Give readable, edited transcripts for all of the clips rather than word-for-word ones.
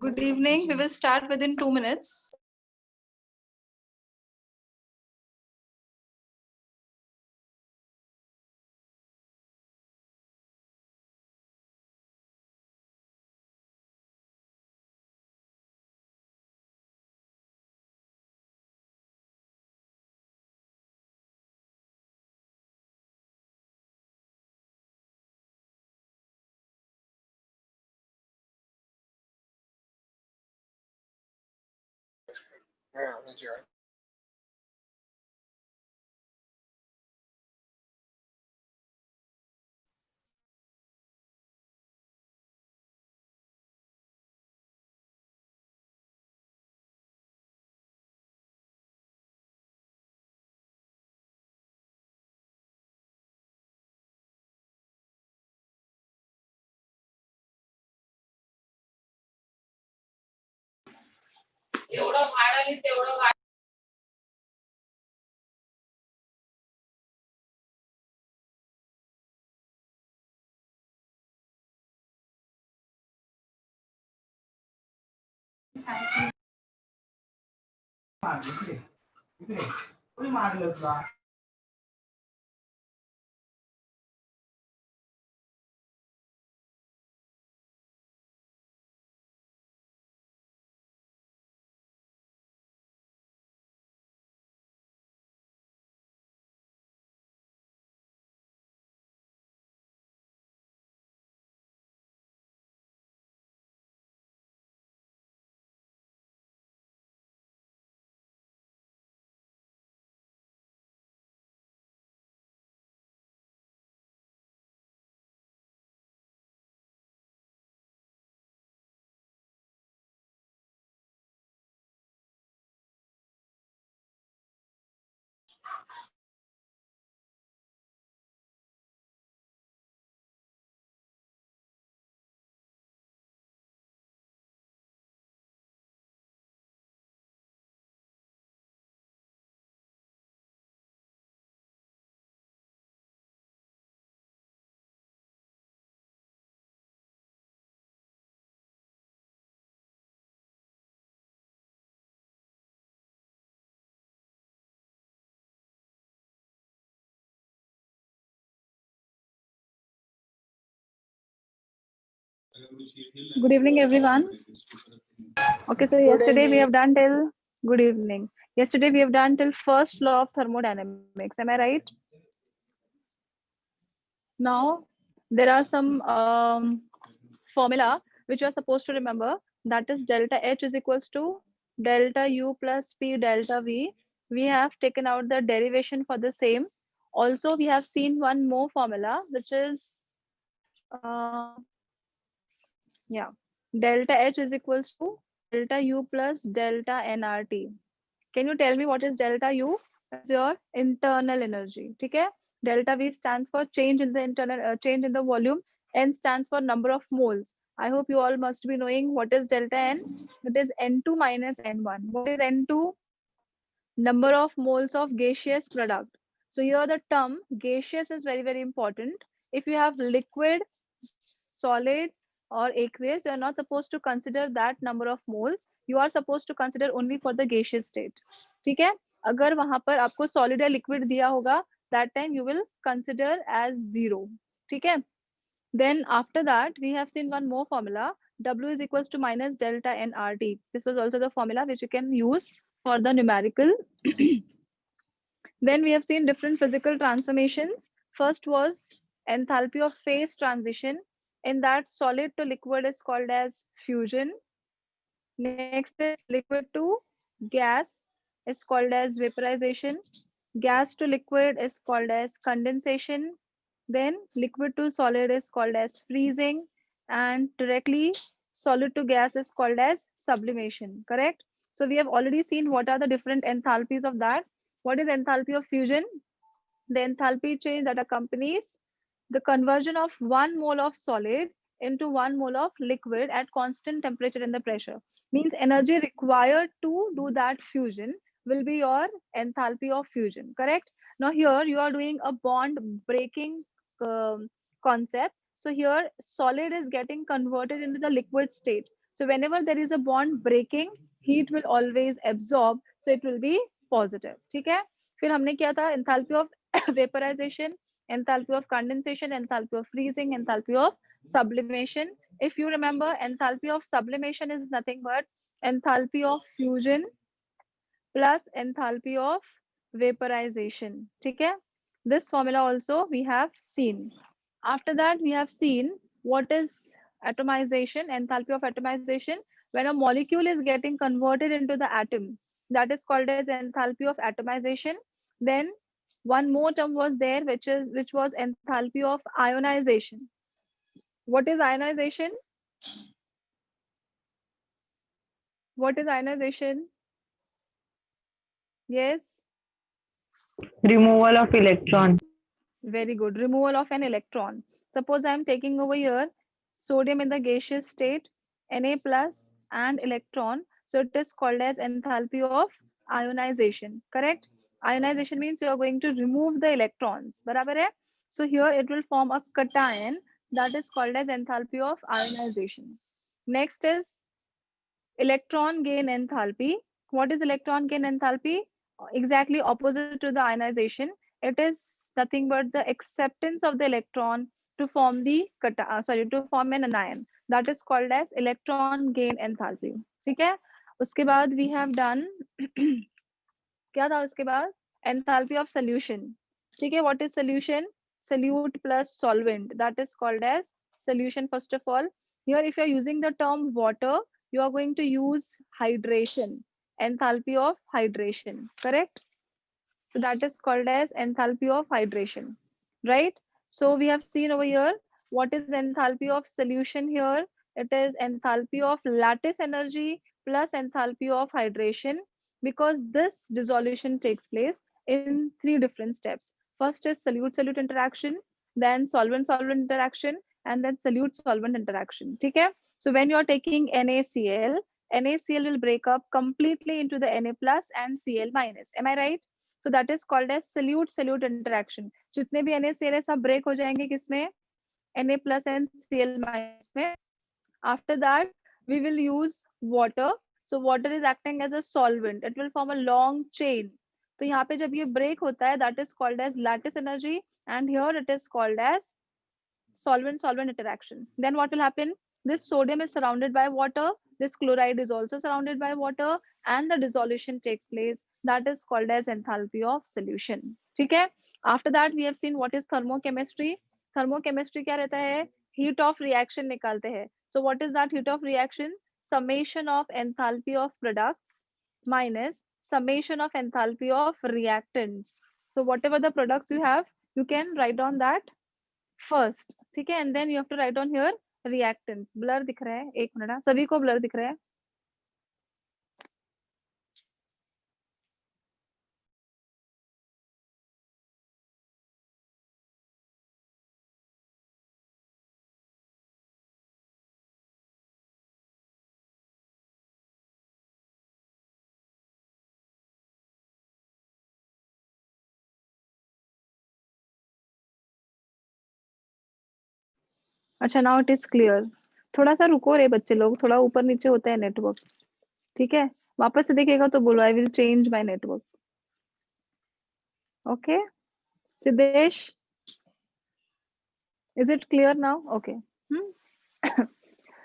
Good evening. We will start within 2 minutes. Good evening, everyone. Okay, so yesterday we have done till good evening. Yesterday we have done till first law of thermodynamics. Am I right? Now there are some formula which you are supposed to remember. That is delta H is equals to delta U plus P delta V. We have taken out the derivation for the same. Also, we have seen one more formula which is yeah, delta H is equals to delta U plus delta nRT. Can you tell me what is delta U? That's your internal energy. Okay? Delta V stands for change in the internal change in the volume. N stands for number of moles. I hope you all must be knowing what is delta N. It is N2 minus N1. What is N2? Number of moles of gaseous product. So here the term gaseous is very, very important. If you have liquid, solid or aqueous, you are not supposed to consider that number of moles. You are supposed to consider only for the gaseous state. ठीक है? अगर वहां पर आपको solid या liquid दिया होगा, that time you will consider as 0. ठीक है? Then after that, we have seen one more formula. W is equals to minus delta nRT. This was also the formula which you can use for the numerical. Then we have seen different physical transformations. First was enthalpy of phase transition. In that, solid to liquid is called as fusion. Next is liquid to gas is called as vaporization. Gas to liquid is called as condensation. Then liquid to solid is called as freezing. And directly solid to gas is called as sublimation. Correct? So we have already seen what are the different enthalpies of that. What is enthalpy of fusion? The enthalpy change that accompanies the conversion of 1 mole of solid into 1 mole of liquid at constant temperature and the pressure. Means energy required to do that fusion will be your enthalpy of fusion. Correct? Now here you are doing a bond breaking concept. So here solid is getting converted into the liquid state. So whenever there is a bond breaking, heat will always absorb, so it will be positive. ठीक है? फिर हमने क्या था? Enthalpy of vaporization, enthalpy of condensation, enthalpy of freezing, enthalpy of sublimation. If you remember, enthalpy of sublimation is nothing but enthalpy of fusion plus enthalpy of vaporization. ठीक है? This formula also we have seen. After that, we have seen what is atomization, enthalpy of atomization. When a molecule is getting converted into the atom, that is called as enthalpy of atomization. Then one more term was there, which was enthalpy of ionization. What is ionization? What is ionization? Yes. Removal of electron. Very good. Removal of an electron. Suppose I am taking over here sodium in the gaseous state, Na plus and electron. So it is called as enthalpy of ionization. Correct? Ionization means you are going to remove the electrons. बराबर है? So here it will form a cation that is called as enthalpy of ionization. Next is electron gain enthalpy. What is electron gain enthalpy? Exactly opposite to the ionization. It is nothing but the acceptance of the electron to form the to form an anion. That is called as electron gain enthalpy. ठीक है? उसके बाद we have done क्या था उसके बाद? Enthalpy of solution. ठीक है? What is solution? Solute plus solvent. That is called as solution. First of all, here if you are using the term water, you are going to use hydration. Enthalpy of hydration. Correct? So that is called as enthalpy of hydration, right? So we have seen over here what is enthalpy of solution here. It is enthalpy of lattice energy plus enthalpy of hydration, because this dissolution takes place in three different steps. First is solute-solute interaction, then solvent-solvent interaction, and then solute-solvent interaction. Okay? So when you are taking NaCl, NaCl will break up completely into the Na plus and Cl minus. Am I right? So that is called as solute solute interaction. जितने भी NaCl है सब break हो जाएंगे किसमें? Na plus and Cl minus में. After that, we will use water. So water is acting as a solvent. It will form a long chain. तो यहाँ पे जब ये break होता है, that is called as lattice energy, and here it is called as solvent solvent interaction. Then what will happen? This sodium is surrounded by water, this chloride is also surrounded by water, and the dissolution takes place. That is called as enthalpy of solution. ठीक है? After that we have seen what is thermochemistry. Thermochemistry क्या रहता है? Heat of reaction निकालते हैं. So what is that heat of reaction? Summation of enthalpy of products minus summation of enthalpy of reactants. So whatever the products you have, you can write down that first. ठीक है? And then you have to write on here reactants. Blur दिख रहा है? एक minute. सभी को blur दिख रहा है? अच्छा, नाउ इट इज क्लियर. थोड़ा सा रुको रे बच्चे लोग, थोड़ा ऊपर नीचे होता है नेटवर्क. ठीक है? वापस से देखिएगा तो बोलो I will change my network. Okay Siddhesh, is it clear now? Okay.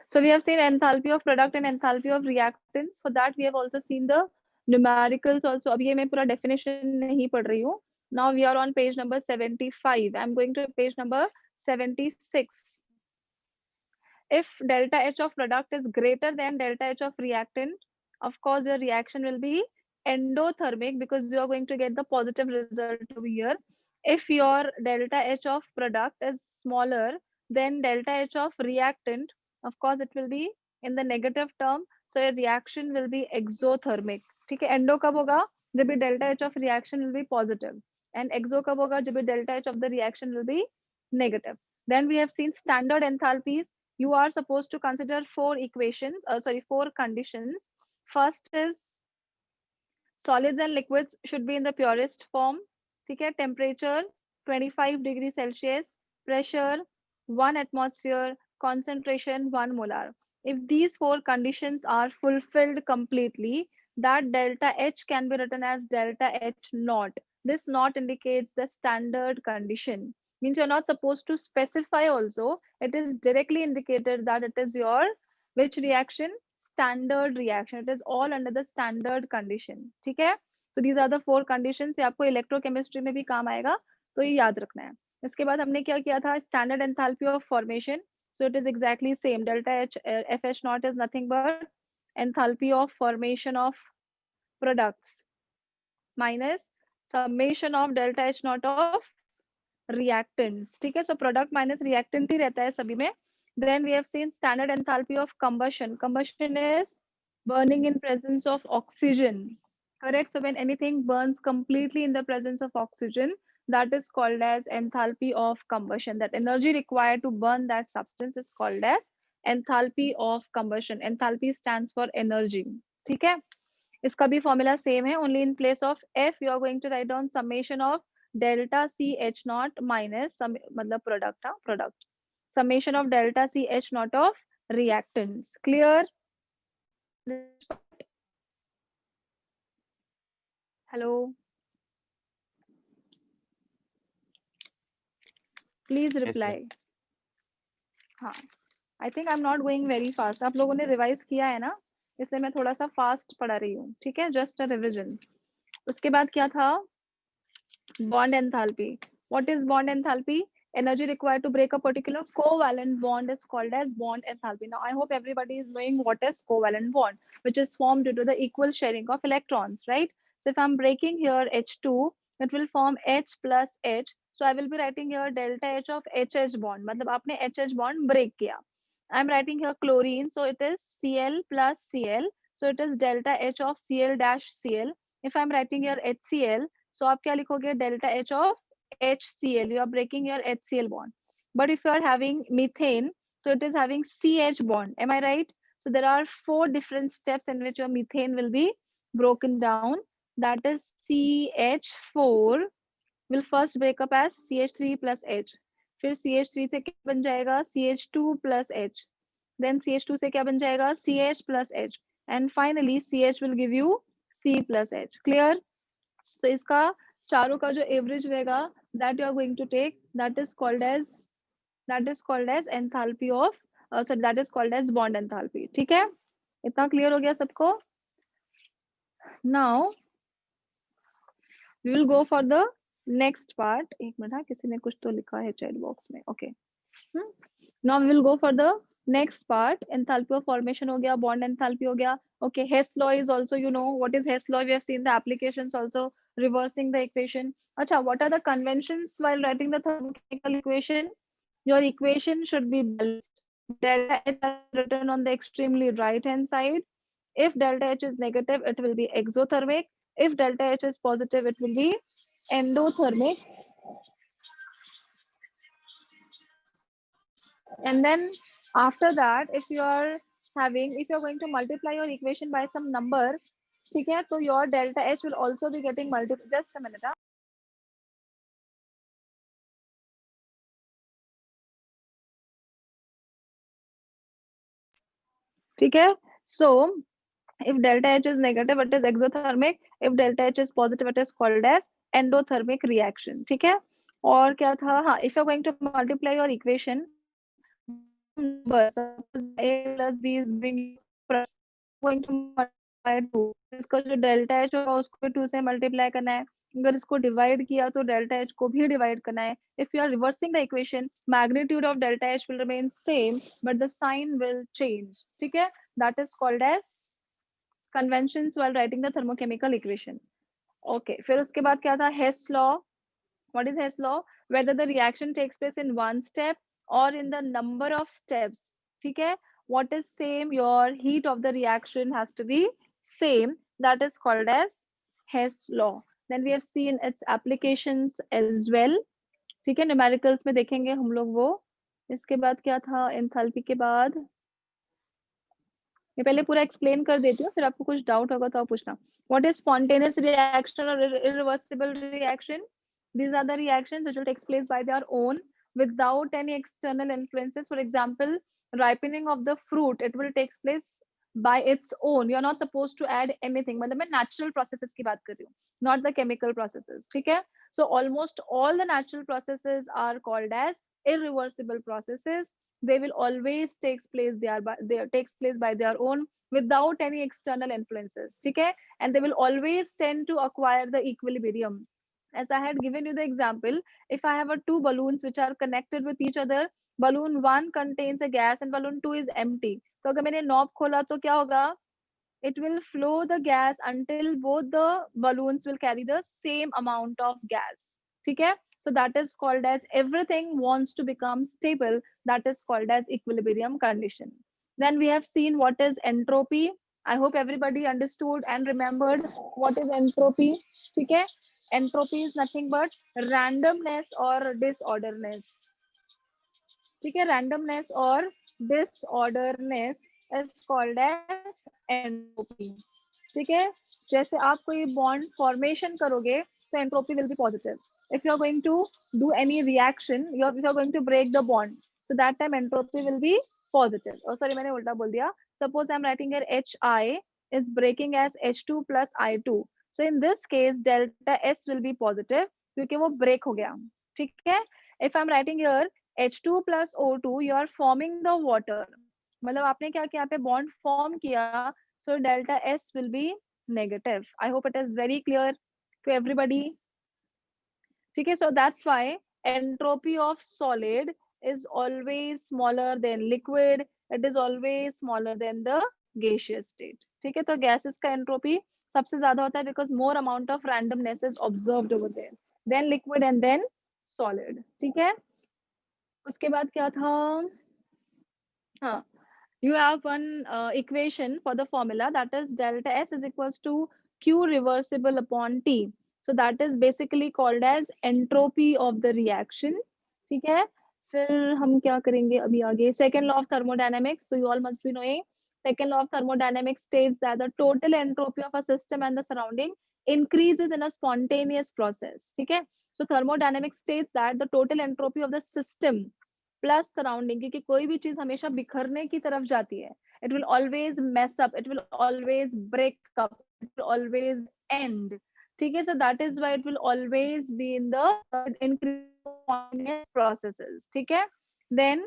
So we have seen enthalpy of product and enthalpy of reactants. For that we have also seen the numericals also. अब ये मैं पूरा definition नहीं पढ़ रही हूँ. Now we are on page number 75. I'm going to page number 76. If delta H of product is greater than delta H of reactant, of course your reaction will be endothermic, because you are going to get the positive result over here. If your delta H of product is smaller than delta H of reactant, of course it will be in the negative term, so your reaction will be exothermic. ठीक है? endo कब होगा? जब भी delta H of reaction will be positive, and exo कब होगा? जब भी delta H of the reaction will be negative. Then we have seen standard enthalpies. You are supposed to consider four conditions. First is solids and liquids should be in the purest form. ठीक है? Temperature 25 degrees Celsius, pressure 1 atmosphere, concentration 1 molar. If these four conditions are fulfilled completely, that delta H can be written as delta H naught. This naught indicates the standard condition. Means you're not supposed to specify also. It is directly indicated that it is your which reaction? Standard reaction. It is all under the standard condition. ठीक है? So these are the four conditions. ये आपको electrochemistry में भी काम आएगा. तो ये याद रखना है. इसके बाद हमने क्या किया था? Standard enthalpy of formation. So it is exactly same. Delta H FH naught is nothing but enthalpy of formation of products minus summation of delta H naught of reactants. ठीक है, so product minus reactant ही रहता है सभी में. Then we have seen standard enthalpy of combustion. Combustion is burning in presence of oxygen. Correct. So when anything burns completely in the presence of oxygen, that is called as enthalpy of combustion. That energy required to burn that substance is called as enthalpy of combustion. Enthalpy stands for energy. ठीक है, इसका भी formula same है. Only in place of F you are going to write down summation of delta C H naught minus मतलब product. हाँ, product summation of delta C H naught of reactants. Clear? Hello? Please reply. हाँ, I think I'm not going very fast. आप लोगों ने revise किया है ना, इसलिए मैं थोड़ा सा फास्ट पढ़ा रही हूँ. ठीक है, जस्ट अ रिविजन. उसके बाद क्या था? Bond enthalpy. What is bond enthalpy? Energy required to break a particular covalent bond is called as bond enthalpy. Now, I hope everybody is knowing what is covalent bond, which is formed due to the equal sharing of electrons, right? So if I'm breaking here H2, it will form H plus H. So I will be writing here delta H of HH bond. मतलब आपने HH bond break किया. I'm writing here chlorine, so it is Cl plus Cl. So it is delta H of Cl dash Cl. If I'm writing here HCl, so आप क्या लिखोगे? Delta H of HCl. You are breaking your HCl bond. But if you are having methane, so it is having CH bond. Am I right? So there are four different steps in which your methane will be broken down. That is CH4 will first break up as CH3 plus H. फिर CH3 से क्या बन जाएगा? CH2 plus H. Then CH2 से क्या बन जाएगा? CH plus H. And finally CH will give you C plus H. Clear? तो इसका चारों का जो एवरेज रहेगा, that you are going to take, that is called as enthalpy of so that is called as bond enthalpy. ठीक है, इतना clear हो गया सबको? Now we will go for the next part. एक मिनट, हाँ, किसी ने कुछ तो लिखा है चैट बॉक्स में. Okay. Now we will go for the next part. Enthalpy of formation हो गया, bond enthalpy हो गया. Okay, Hess law is also, you know what is Hess law. We have seen the applications also, reversing the equation. Acha, what are the conventions while writing the thermochemical equation? Your equation should be balanced. Delta H is written on the extremely right hand side. If delta H is negative, it will be exothermic. If delta H is positive, it will be endothermic. And then after that, if you are going to multiply your equation by some number, ठीक है, तो your delta H will also be getting multiplied. Just a minute. ठीक है, so if delta H is negative, it is exothermic. If delta H is positive, it is called as endothermic reaction. ठीक है, और क्या था? हाँ, if you're going to multiply your equation number, suppose A plus B is giving going to multiply 2, इसका जो delta H होगा उसको 2 से multiply करना है. अगर इसको divide किया तो delta H को भी divide करना है. If you are reversing the equation, magnitude of delta H will remain same, but the sign will change. ठीक है, that is called as conventions while writing the thermochemical equation. Okay, फिर उसके बाद क्या था? Hess law. What is Hess law? Whether the reaction takes place in one step or in the number of steps. ठीक है, what is same? Your heat of the reaction has to be same. That is called as Hess law. Then we have seen its applications as well. ठीक है, numericals में देखेंगे हम लोग वो. इसके बाद क्या था? एंथैल्पी के बाद मैं पहले पूरा एक्सप्लेन कर देती हूँ, फिर आपको कुछ डाउट होगा तो आप पूछना. What is spontaneous reaction or irreversible reaction? These are the reactions which will take place by their own. without any external influences. For example, ripening of the fruit, it will take place by its own. You're not supposed to add anything. मतलब मैं natural processes की बात कर रही हूँ, not the chemical processes. ठीक है? So almost all the natural processes are called as irreversible processes. They will always takes place by their own without any external influences. ठीक है? And they will always tend to acquire the equilibrium. As I had given you the example, if I have two balloons which are connected with each other, balloon 1 contains a gas and balloon 2 is empty. तो अगर मैंने knob खोला तो क्या होगा? It will flow the gas until both the balloons will carry the same amount of gas. ठीक है? So that is called as everything wants to become stable. That is called as equilibrium condition. Then we have seen what is entropy. I hope everybody understood and remembered what is entropy. ठीक है? Entropy is nothing but randomness or disorderness. ठीक है? Randomness or disorderness is called as entropy. ठीक है? जैसे आप कोई bond formation करोगे तो entropy will be positive. If you are going to do any reaction, if you are going to break the bond, so that time entropy will be positive. Oh sorry, मैंने उल्टा बोल दिया. Suppose I am writing here HI is breaking as H2 plus I2. So in this case delta S will be positive क्योंकि वो break हो गया. ठीक है? If I am writing here H2 plus O2, you are forming the water. मतलब आपने क्या किया, यहाँ पे bond form किया, so delta S will be negative. I hope it is very clear to everybody. ठीक है? So that's why entropy of solid is always smaller than liquid. It is always smaller than the gaseous state. ठीक है? तो gases का entropy सबसे ज्यादा होता है because more amount of randomness is observed over there. Then liquid and then solid. ठीक है? उसके बाद क्या था? हाँ, you have one equation for the formula, that is delta S is equals to Q reversible upon T. So that is basically called as entropy of the reaction. ठीक है? फिर हम क्या करेंगे अभी आगे? Second law of thermodynamics, so you all must be knowing. Second law of thermodynamics states that the total entropy of a system and the surrounding increases in a spontaneous process. ठीक है? So thermodynamics states that the total entropy of the system plus surrounding, क्योंकि कोई भी चीज हमेशा बिखरने की तरफ जाती है. It will always mess up, it will always break up, it will always end. ठीक है? So that is why it will always be in the increasing processes. ठीक है? Then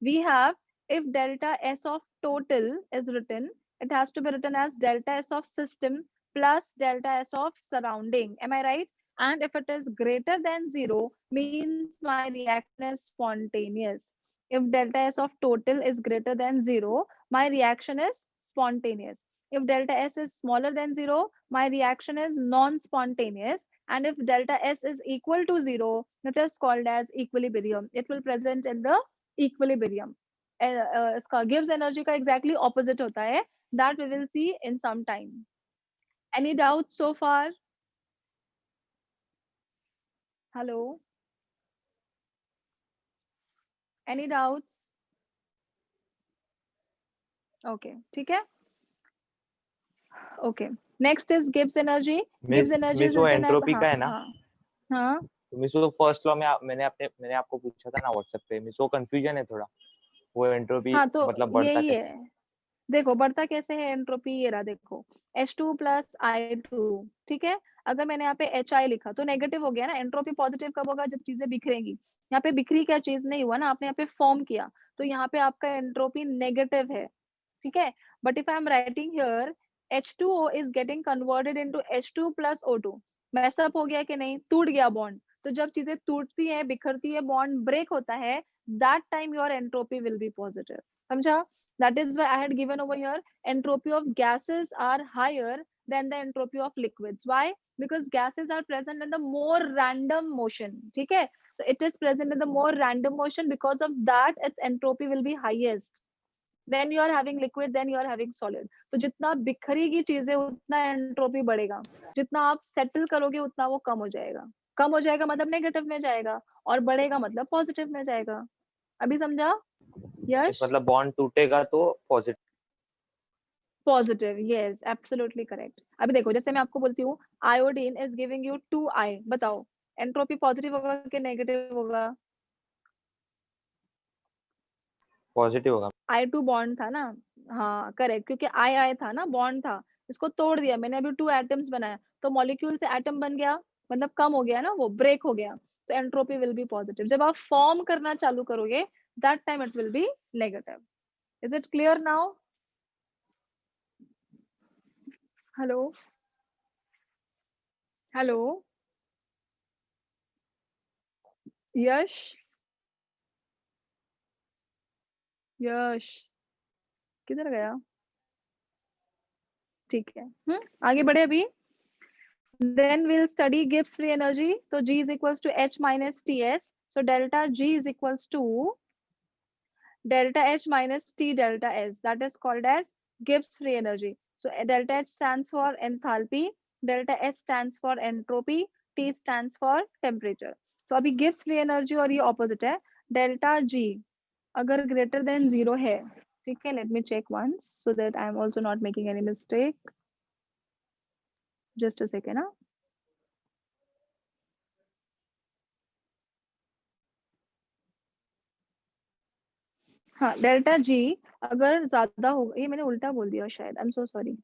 we have, if delta S of total is written, it has to be written as delta S of system plus delta S of surrounding. Am I right? And if it is greater than 0, means my reaction is spontaneous. If delta S of total is greater than 0, my reaction is spontaneous. If delta S is smaller than 0, my reaction is non-spontaneous. And if delta S is equal to 0, it is called as equilibrium. It will present in the equilibrium. इसका gives energy का exactly opposite होता है. That we will see in some time. Any doubts so far? Hello? Any doubts? Okay, ठीक है? Okay. Next is Gibbs energy. Gibbs energy is miss वो written as entropy का है ना, हाँ मिस वो फर्स्ट लॉ में मैंने आपको पूछा था ना व्हाट्सएप पे, मिस वो कंफ्यूजन है थोड़ा, वो एंट्रोपी हाँ, तो मतलब बढ़ता यही कैसे? है. देखो बढ़ता कैसे है एंट्रोपी, ये रहा देखो H2 plus I2. ठीक है? अगर मैंने यहाँ पे HI लिखा तो नेगेटिव हो गया ना. एंट्रोपी पॉजिटिव कब होगा? जब चीजें बिखरेंगी. यहाँ पे बिखरी क्या चीज नहीं हुआ ना, आपने यहाँ पे फॉर्म किया, तो यहाँ पे आपका एंट्रोपी नेगेटिव है. ठीक है? But if I am writing here H2O is getting converted into H2 plus O2, mess up हो गया कि नहीं? टूट गया बॉन्ड. तो जब चीजें टूटती है, बिखरती है, बॉन्ड ब्रेक होता है, that time your entropy will be positive. समझा? That is why I had given over here entropy of gases are higher than the entropy of liquids. Why? Because gases are present in the more random motion. ठीक है? So it is present in the more random motion, because of that its entropy will be highest. Then you are having liquid, then you are having solid. तो जितना बिखरेगी चीजें उतना entropy बढ़ेगा. जितना आप settle करोगे उतना वो कम हो जाएगा. कम हो जाएगा मतलब नेगेटिव में जाएगा, और बढ़ेगा मतलब पॉजिटिव में जाएगा. अभी समझा? यश? मतलब बॉन्ड टूटेगा तो positive. Positive, yes, absolutely correct. अभी देखो जैसे मैं आपको बोलती हूँ iodine is giving you 2I, बताओ एंट्रोपी पॉजिटिव होगा कि नेगेटिव होगा? पॉजिटिव होगा। I2 बॉन्ड था ना, हाँ करेक्ट, क्योंकि I था ना, बॉन्ड था, इसको तोड़ दिया मैंने, अभी 2 एटम्स बनाया तो मॉलिक्यूल से एटम बन गया, मतलब कम हो गया ना, वो ब्रेक हो गया, तो एंट्रोपी विल बी पॉजिटिव। जब आप फॉर्म करना चालू करोगे that time it will be negative. Is it clear now? Hello hello Yash, Yash किधर गया? ठीक है, आगे बढ़े अभी। Then we'll study Gibbs free energy. So G is equals to H minus Ts. So delta G is equals to delta H minus T delta S. That is called as Gibbs free energy. So delta H stands for enthalpy, delta S stands for entropy, T stands for temperature. So अभी Gibbs free energy और ये opposite है, delta G अगर greater than 0 है, ठीक है, let me check once so that I am also not making any mistake. Just a second, ना. हाँ, डेल्टा जी अगर ज्यादा होगा, ये मैंने उल्टा बोल दिया शायद, I am so sorry.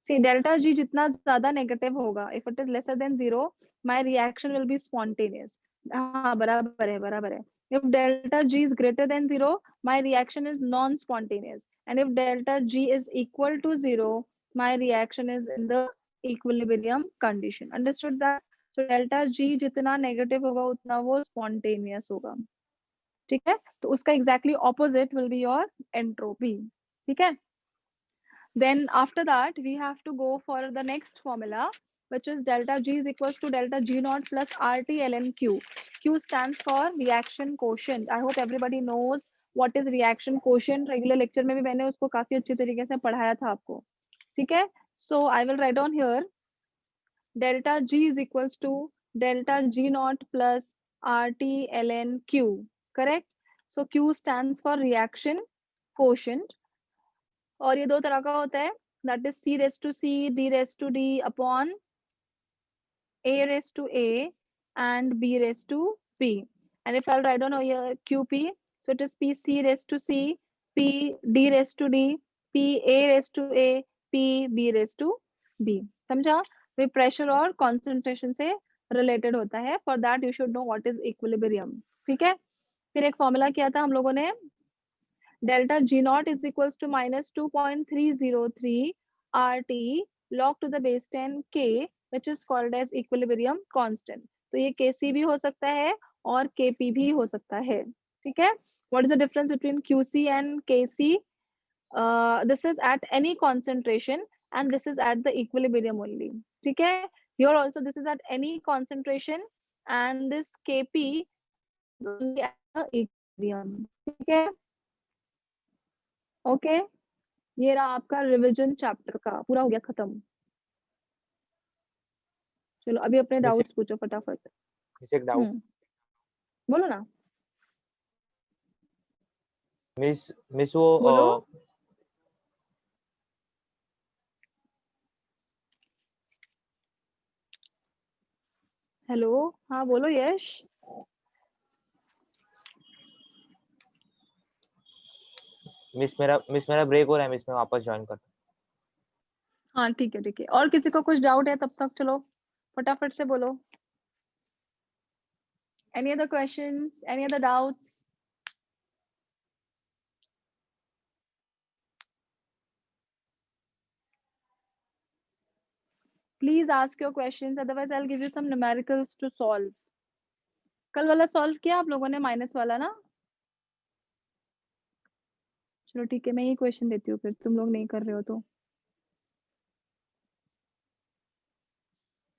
See delta G जितना ज्यादा नेगेटिव होगा, if it is lesser than 0 my reaction will be spontaneous. हाँ बराबर है, बराबर है। If delta G is greater than 0 my reaction is non spontaneous, and if delta G is equal to 0 my reaction is in the equilibrium condition. Understood that? So delta G जितना negative होगा उतना वो spontaneous होगा, ठीक है। तो उसका exactly opposite will be your entropy, ठीक है। Then after that we have to go for the next formula, which is delta G is equals to delta G naught plus RT ln Q. Q stands for reaction quotient. I hope everybody knows what is reaction quotient. Regular lecture में भी मैंने उसको काफी अच्छी तरीके से पढ़ाया था आपको, ठीक है। So I will write down here delta G is equals to delta G naught plus RT ln Q, correct? So Q stands for reaction quotient, और ये दो तरह का होता है, that is C raised to C, D raised to D upon A raised to A and B raised to B. And if I'll write down here QP, so it is PC raised to C, P D raised to D, P A raised to A, P B raised to B. समझा? ये pressure और concentration से related होता है। For that you should know what is equilibrium, ठीक है। फिर एक फॉर्मूला किया था हम लोगों ने, delta G naught is equals to minus 2.303 RT log to the base 10 K, which is called as equilibrium constant. तो ये Kc भी हो सकता है और Kp भी हो सकता है, ठीक है। What is the difference between Qc and Kc? This is at any concentration and this is at the equilibrium only, ठीक है। Here also this is at any concentration and this Kp is only at the equilibrium, ठीक है। Okay, ये रहा आपका revision chapter का, पूरा हो गया खत्म। चलो अभी अपने डाउट्स पूछो फटाफट। एक डाउट, बोलो ना। मिस वो बोलो। हेलो, हाँ बोलो यश। मिस मेरा ब्रेक हो रहा है मिस, मैं वापस ज्वाइन करता हूँ। हाँ ठीक है, ठीक है। और किसी को कुछ डाउट है तब तक चलो फटाफट से बोलो। Any other questions, any other doubts? Please ask your questions, otherwise I will give you some numericals to solve. कल वाला सॉल्व किया आप लोगों ने, माइनस वाला ना? चलो ठीक है, मैं ही क्वेश्चन देती हूँ फिर, तुम लोग नहीं कर रहे हो तो।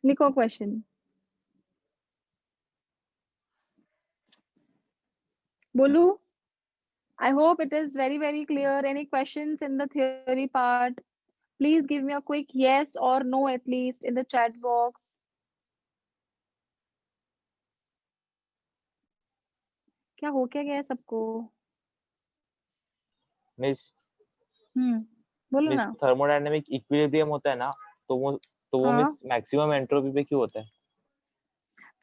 लिखो क्वेश्चन, बोलू। I hope it is very, very clear. Any questions in the theory part? Please give me a quick yes or no at least in the chat box. क्या हो क्या गया है सबको? मिस बोलो ना। थर्मोडायनेमिक इक्विलिब्रियम होता है ना, तो वो हाँ, मिस मैक्सिमम एंट्रोपी पे क्यों होता है?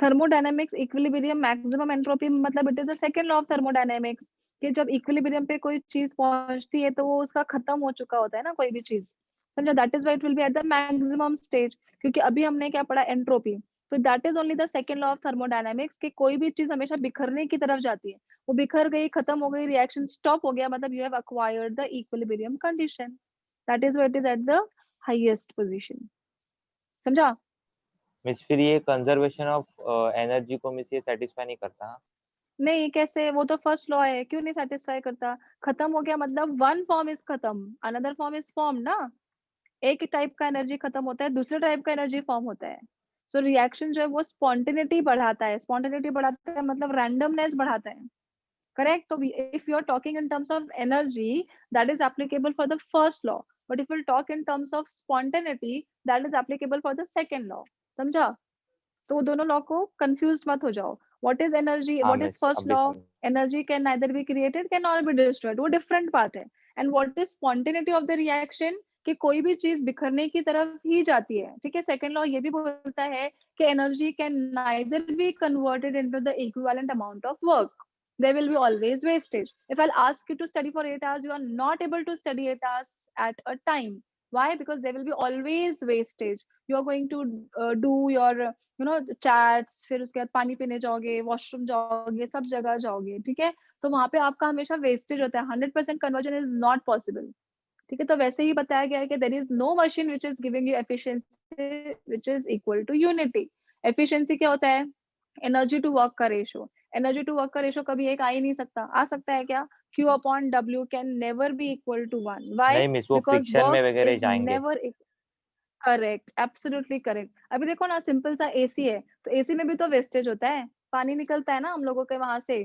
thermodynamics equilibrium maximum entropy मतलब it is the second law of thermodynamics. कि जब इक्विलिब्रियम पे कोई चीज पहुंचती है तो वो उसका खत्म हो चुका होता है ना कोई भी चीज, समझा? That is why it will B at the maximum stage, क्योंकि अभी हमने क्या पढ़ा, एंट्रोपी। तो that is only the second law of thermodynamics कि कोई भी चीज हमेशा बिखरने की तरफ जाती है, वो बिखर गई, खत्म हो गई, रिएक्शन स्टॉप हो गया, मतलब you have acquired the equilibrium condition. That is what is at the highest position, समझा? मीन्स फिर ये कंजर्वेशन ऑफ एनर्जी को मीन्स ये सेटिस्फाई नहीं करता हाँ? नहीं, कैसे? वो तो फर्स्ट लॉ है, क्यों नहीं सेटिस्फाई करता? खत्म हो गया मतलब वन फॉर्म इज खत्म, अनदर फॉर्म इज फॉर्म ना। एक टाइप का एनर्जी खत्म होता है, दूसरे टाइप का एनर्जी फॉर्म होता है। सो रिएक्शन जो है वो स्पॉन्टेनिटी बढ़ाता है, स्पॉन्टेनिटी बढ़ाता है मतलब रैंडमनेस बढ़ाता है, correct? So if you're talking in terms of energy, that is applicable for the first law, but if we'll talk in terms of spontaneity, that is applicable for the second law, समझा? तो वो दोनों law को confuse मत हो जाओ। What is energy, हाँ what is miss first अभी लॉ? समझ। Energy can neither be created can not be destroyed, वो डिफरेंट पार्ट है। And what is spontaneity of the reaction, कि कोई भी चीज बिखरने की तरफ ही जाती है, ठीक है? सेकंड लॉ ये भी बोलता है कि energy can neither be converted into the equivalent amount of work, there will be always wastage. If I'll ask you to study for 8 hours, you are not able to study 8 hours at a time. Why? Because there will be always wastage. You are going to do your chats, फिर उसके बाद पानी पीने जाओगे, washroom जाओगे, सब जगह जाओगे, ठीक है? तो वहां पे आपका हमेशा वेस्टेज होता है, 100% कन्वर्जन इज नॉट पॉसिबल, ठीक है? तो वैसे ही बताया गया है कि there is no machine which is giving you efficiency which is equal to unity. Efficiency क्या होता है? एनर्जी टू वर्क का रेशो। एनर्जी टू वर्क का रेशो कभी एक आ ही नहीं सकता, आ सकता है क्या? Q upon W can never be equal to 1। Why? नहीं मिस वो बिकॉज फ्रिक्शन में वर्क वगैरह इज जाएंगे। Never, correct, absolutely correct. अभी देखो ना, सिंपल सा एसी है, तो एसी में भी तो वेस्टेज होता है, पानी निकलता है ना हम लोगों के वहां से,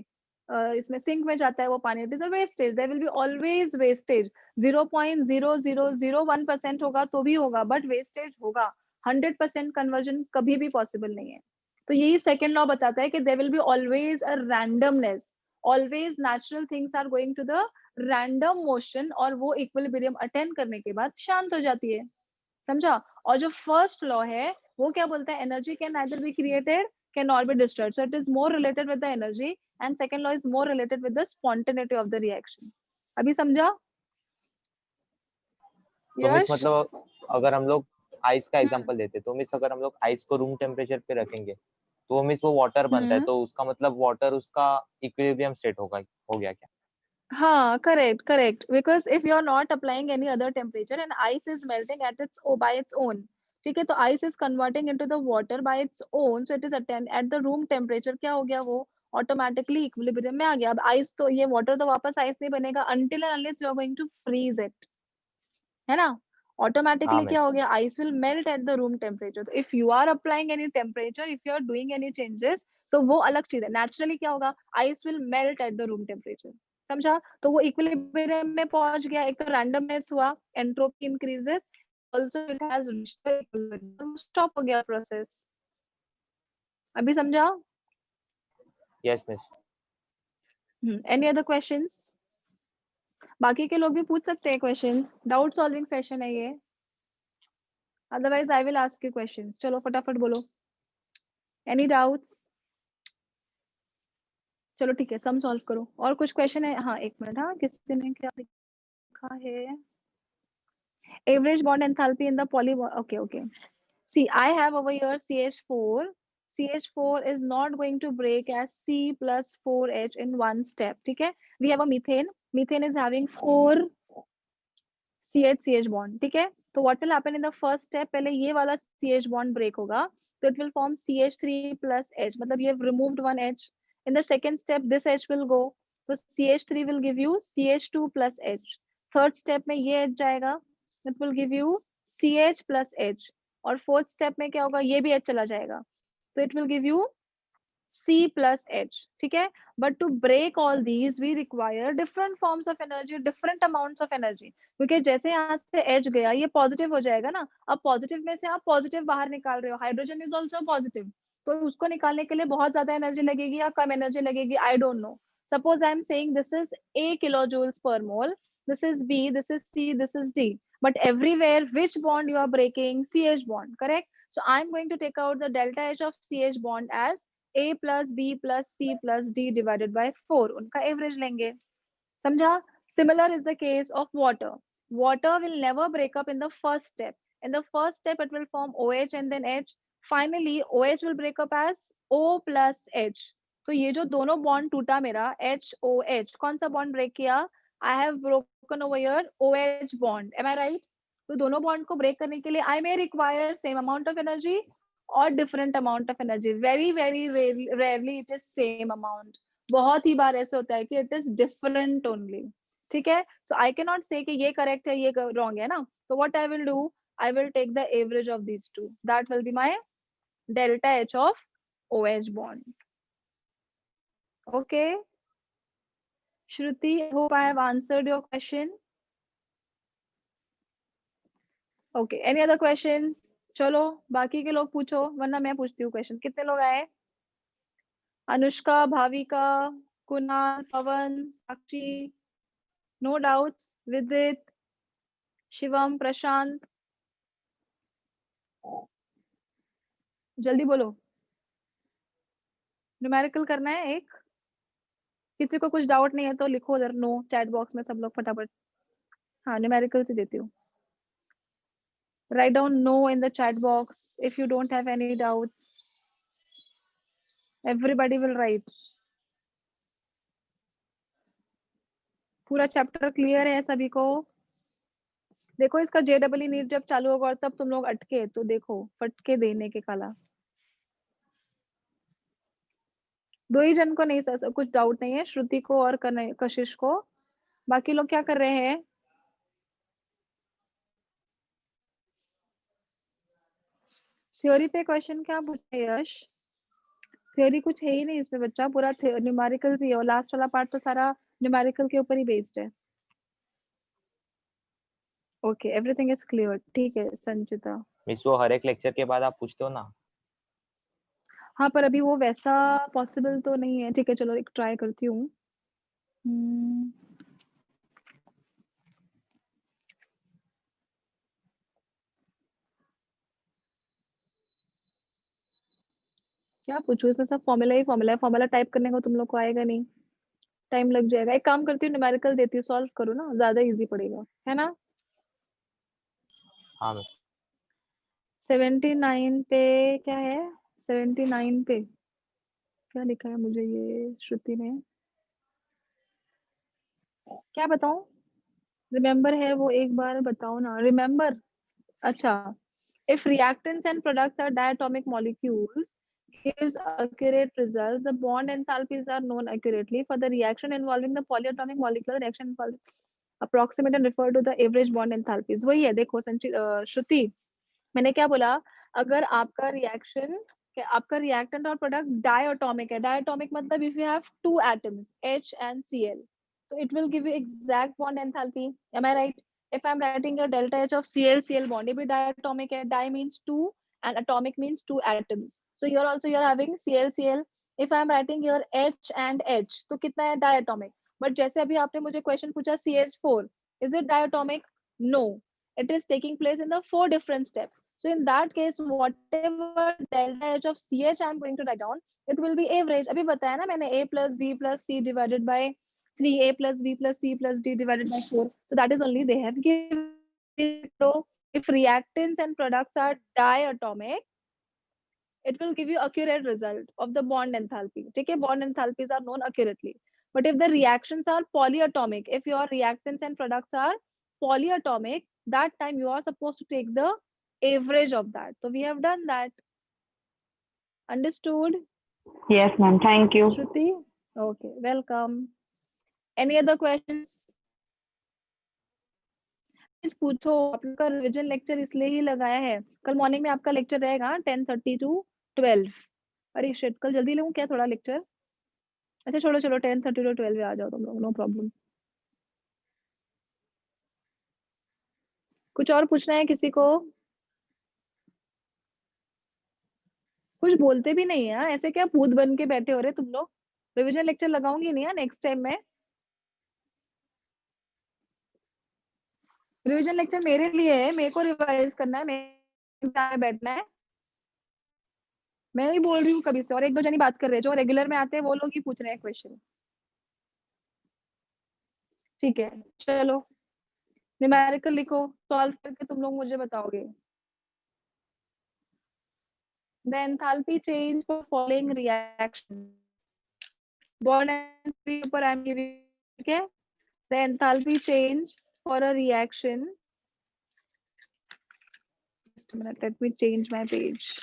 इसमें सिंक में जाता है वो पानी, it is a wastage, there will be always wastage. 0.0001% होगा तो भी होगा, बट वेस्टेज होगा। 100% कन्वर्जन कभी भी पॉसिबल नहीं है। तो यही सेकेंड लॉ बताता है कि there will be always a randomness, always natural things are going to the random motion, और वो इक्विलिब्रियम अटेंड करने के बाद शांत हो जाती है, समझा? और जो फर्स्ट लॉ है वो क्या बोलता है? Energy can either be created can not be destroyed, so it is more related with the energy, and second law is more related with the spontaneity of the reaction. अभी समझा तो miss यश? मतलब अगर हम लोग आइस का हम्म example देते तो मिस अगर हम लोग आइस को रूम टेम्परेचर पे रखेंगे तो मिस वो वाटर बनता है, हम्म तो उसका मतलब वाटर उसका इक्विलिब्रियम स्टेट होगा, हो गया क्या? हाँ, correct correct, because if you are not applying any other temperature and ice is melting at its by its own, ठीक है? तो ice is converting into the water by its own, so it is attained at the room temperature, क्या हो गया? वो automatically equilibrium में आ गया। अब आइस तो, ये वाटर तो वापस आइस नहीं बनेगा until and unless you are going to freeze it, है ना? हाँ ऑटोमेटिकली क्या हो मिस। गया? Ice will melt at the room temperature. तो if you are applying any temperature, if you are doing any changes, तो वो अलग चीज है। नेचुरली क्या होगा? Ice will melt at the room temperature, समझा? तो वो इक्विलिब्रियम में पहुंच गया, एक तो रैंडमनेस हुआ, entropy increases, also it has reached the equilibrium, stop हो गया प्रोसेस। अभी समझा? Yes miss. Any other questions? बाकी के लोग भी पूछ सकते हैं क्वेश्चन, डाउट सॉल्विंग सेशन है ये, otherwise I will ask you question. चलो फटाफट बोलो, एनी डाउट्स? चलो ठीक है, सम सॉल्व करो। और कुछ क्वेश्चन है? हाँ, एक मिनट, हाँ, किसी ने क्या लिखा है? Average bond enthalpy in the poly, okay okay. See, I have over here CH4. CH4 is not going to break as C plus 4H in one step. ठीक है? We have a methane. Methane is having 4 CH bond. ठीक है? तो what will happen in the first step? पहले ये वाला CH bond break होगा, तो it will form CH3 plus H. मतलब you have removed one H. In the second step, this H will go. तो CH3 will give you CH2 plus H. Third step में ये H जाएगा. It will give you CH plus H. और fourth step में क्या होगा? ये भी H चला जाएगा, तो it will give you C plus H, ठीक है? But to break all these we require different forms of energy, different amounts of energy, क्योंकि जैसे यहाँ से H गया, ये पॉजिटिव हो जाएगा ना। अब पॉजिटिव में से आप पॉजिटिव बाहर निकाल रहे हो, हाइड्रोजन इज ऑल्सो पॉजिटिव, तो उसको निकालने के लिए बहुत ज्यादा एनर्जी लगेगी या कम एनर्जी लगेगी, I don't know. Suppose I am saying this is A kilojoules per mole, this is B, this is C, this is D, but everywhere which bond you are breaking? CH bond, correct? So I'm going to take out the delta H of CH bond as A plus B plus C plus D divided by 4, उनका average लेंगे, समझा? Similar is the case of water. Water will never break up in the first step. In the first step, it will form OH and then H. Finally, OH will break up as O plus H. तो ये जो दोनों bond टूटा मेरा HOH, कौन सा bond break किया? I have broken over here OH bond. Am I right? तो दोनों बॉन्ड को ब्रेक करने के लिए I may require same amount of energy or different amount of energy. Very rarely it is same amount. बहुत ही बार ऐसे होता है कि it is different only. ठीक है? So I cannot say कि ये correct है, ये wrong है ना? So what I will do, I will take the average of these two. That will be my delta H of OH bond. Okay. Shruti, I hope I have answered your question. Okay. Any other questions? चलो बाकी के लोग पूछो वरना मैं पूछती हूँ question. कितने लोग आए? अनुष्का, भाविका, कुणाल, पवन, साक्षी. No doubts. Vidit, शिवम, प्रशांत. जल्दी बोलो. न्यूमेरिकल करना है एक. किसी को कुछ डाउट नहीं है तो लिखो उधर नो चैट बॉक्स में सब लोग फटाफट. हाँ न्यूमेरिकल से देती हूँ. Write down no in the chat box if you don't have any doubts. Everybody will write. पूरा चैप्टर क्लियर है सभी को? देखो इसका JEE नीट जब चालू होगा और तब तुम लोग अटके तो देखो फटके देने के काला. दो ही जन को नहीं सर कुछ डाउट नहीं है, श्रुति को और कशिश को. बाकी लोग क्या कर रहे हैं? थ्योरी पे क्वेश्चन क्या पूछे यश? थ्योरी कुछ है ही नहीं इसमें बच्चा, पूरा न्यूमेरिकल ही है और लास्ट वाला पार्ट तो सारा न्यूमेरिकल के ऊपर ही बेस्ड है. Okay everything is clear. ठीक है संचिता. मिस वो हर एक लेक्चर के बाद आप पूछते हो ना? हाँ पर अभी वो वैसा पॉसिबल तो नहीं है. ठीक है चलो एक ट्राई करती हूँ. क्या पूछूं इसमें? सब फॉर्मूला ही फॉर्मूला है. फॉर्मूला टाइप करने को तुम लोग को आएगा नहीं, टाइम लग जाएगा. एक काम करती हूँ न्यूमेरिकल देती हूँ, सॉल्व करो ना, ज्यादा इजी पड़ेगा है ना. हाँ मिस. 79 पे क्या है? 79 पे क्या लिखा है मुझे ये श्रुति ने? क्या बताऊं? रिमेम्बर है वो, एक बार बताओ ना. रिमेम्बर. अच्छा. If reactants and products are diatomic molecules, gives accurate results. The bond enthalpies are known accurately. For the reaction involving the polyatomic molecule, the reaction involving approximate and refer to the average bond enthalpies. वही है देखो श्रुति, मैंने क्या बोला? अगर आपका reaction, आपका reactant और प्रोडक्ट डायटोमिक है. डायटोमिक मतलब if you have two atoms H and Cl, so it will give you exact bond enthalpy. Am I right? If I'm writing your delta H of Cl bond, ये भी diatomic है. Di means two and atomic means two atoms. So you're having Cl. If I'm writing your H and H, तो कितना है? Diatomic. But जैसे अभी आपने मुझे क्वेश्चन पूछा CH4, is it diatomic? No, it is taking place in the 4 different steps. So in that case, whatever delta H of CH I'm going to write down, it will be average. अभी बताया ना मैंने, A plus B plus C divided by 3A plus B plus C plus D divided by 4. So that is only they have given. So if reactants and products are diatomic, it will give you accurate result of the bond enthalpy. Okay, bond enthalpies are known accurately. But if the reactions are polyatomic, if your reactants and products are polyatomic, that time you are supposed to take the average of that. So we have done that. Understood? Yes, ma'am. Thank you. Shruti? Okay, welcome. Any other questions? Please पूछो. आपका revision lecture इसलिए ही लगाया है, कल morning में आपका lecture रहेगा 10:30 to 12. अरे शिट, कल जल्दी लूं क्या थोड़ा लेक्चर? अच्छा छोड़ो चलो 10:30 to 12 आ जाओ तुम लोग, नो प्रॉब्लम. कुछ और पूछना है किसी को? कुछ बोलते भी नहीं है ऐसे, क्या भूत बन के बैठे हो रहे तुम लोग? रिवीजन लेक्चर लगाऊंगी नहीं है नेक्स्ट टाइम में. रिवीजन लेक्चर मेरे लिए है, मेरे को रिवाइज करना है, मेरे एग्जाम में बैठना है. मैं ही बोल रही हूँ कभी से, और एक दो जन ही बात कर रहे हैं, जो रेगुलर में आते हैं वो लोग ही पूछ रहे हैं क्वेश्चन. ठीक है, चलो न्यूमेरिकल लिखो, सॉल्व करके तुम लोग मुझे बताओगे। The enthalpy change for following reaction. Bond and ऊपर I'm giving, ठीक है? The enthalpy change for a reaction. Just a minute, let me change my page.